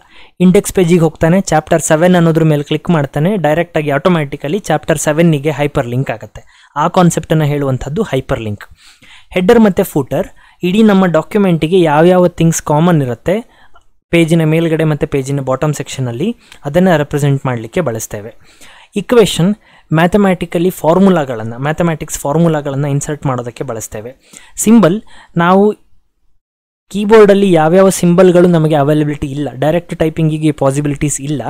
Speaker 1: ಇಂಡೆಕ್ಸ್ ಪೇಜಿಗೆ ಹೋಗ್ತಾನೆ, ಚಾಪ್ಟರ್ 7 ಅನ್ನೋದ್ರ ಮೇಲೆ ಕ್ಲಿಕ್ ಮಾಡ್ತಾನೆ, ಡೈರೆಕ್ಟಾಗಿ ಆಟೋಮ್ಯಾಟಿಕಲಿ ಚಾಪ್ಟರ್ 7ಗೆ ಹೈಪರ್ ಲಿಂಕ್ ಆಗುತ್ತೆ. ಆ ಕಾನ್ಸೆಪ್ಟನ್ನು ಹೇಳುವಂಥದ್ದು ಹೈಪರ್ ಲಿಂಕ್. ಹೆಡ್ಡರ್ ಮತ್ತು ಫೂಟರ್ ಇಡೀ ನಮ್ಮ ಡಾಕ್ಯುಮೆಂಟಿಗೆ ಯಾವ್ಯಾವ ಥಿಂಗ್ಸ್ ಕಾಮನ್ ಇರುತ್ತೆ ಪೇಜಿನ ಮೇಲ್ಗಡೆ ಮತ್ತು ಪೇಜಿನ ಬಾಟಮ್ ಸೆಕ್ಷನಲ್ಲಿ, ಅದನ್ನು ರೆಪ್ರೆಸೆಂಟ್ ಮಾಡಲಿಕ್ಕೆ ಬಳಸ್ತೇವೆ. ಇಕ್ವೇಷನ್ ಮ್ಯಾಥಮ್ಯಾಟಿಕ್ಸ್ ಫಾರ್ಮುಲಾಗಳನ್ನು ಇನ್ಸರ್ಟ್ ಮಾಡೋದಕ್ಕೆ ಬಳಸ್ತೇವೆ. ಸಿಂಬಲ್, ನಾವು ಕೀಬೋರ್ಡಲ್ಲಿ ಯಾವ್ಯಾವ ಸಿಂಬಲ್ಗಳು ನಮಗೆ ಅವೈಲಬಿಲಿಟಿ ಇಲ್ಲ, ಡೈರೆಕ್ಟ್ ಟೈಪಿಂಗಿಗೆ ಪಾಸಿಬಿಲಿಟೀಸ್ ಇಲ್ಲ,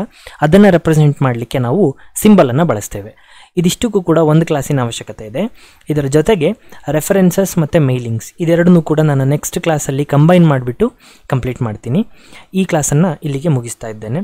Speaker 1: ಅದನ್ನು ರೆಪ್ರೆಸೆಂಟ್ ಮಾಡಲಿಕ್ಕೆ ನಾವು ಸಿಂಬಲನ್ನು ಬಳಸ್ತೇವೆ. ಇದಿಷ್ಟಕ್ಕೂ ಕೂಡ ಒಂದು ಕ್ಲಾಸಿನ ಅವಶ್ಯಕತೆ ಇದೆ. ಇದರ ಜೊತೆಗೆ ರೆಫರೆನ್ಸಸ್ ಮತ್ತು ಮೇಲಿಂಗ್ಸ್ ಇದೆರಡನ್ನೂ ಕೂಡ ನಾನು ನೆಕ್ಸ್ಟ್ ಕ್ಲಾಸಲ್ಲಿ ಕಂಬೈನ್ ಮಾಡಿಬಿಟ್ಟು ಕಂಪ್ಲೀಟ್ ಮಾಡ್ತೀನಿ. ಈ ಕ್ಲಾಸನ್ನು ಇಲ್ಲಿಗೆ ಮುಗಿಸ್ತಾ ಇದ್ದೇನೆ.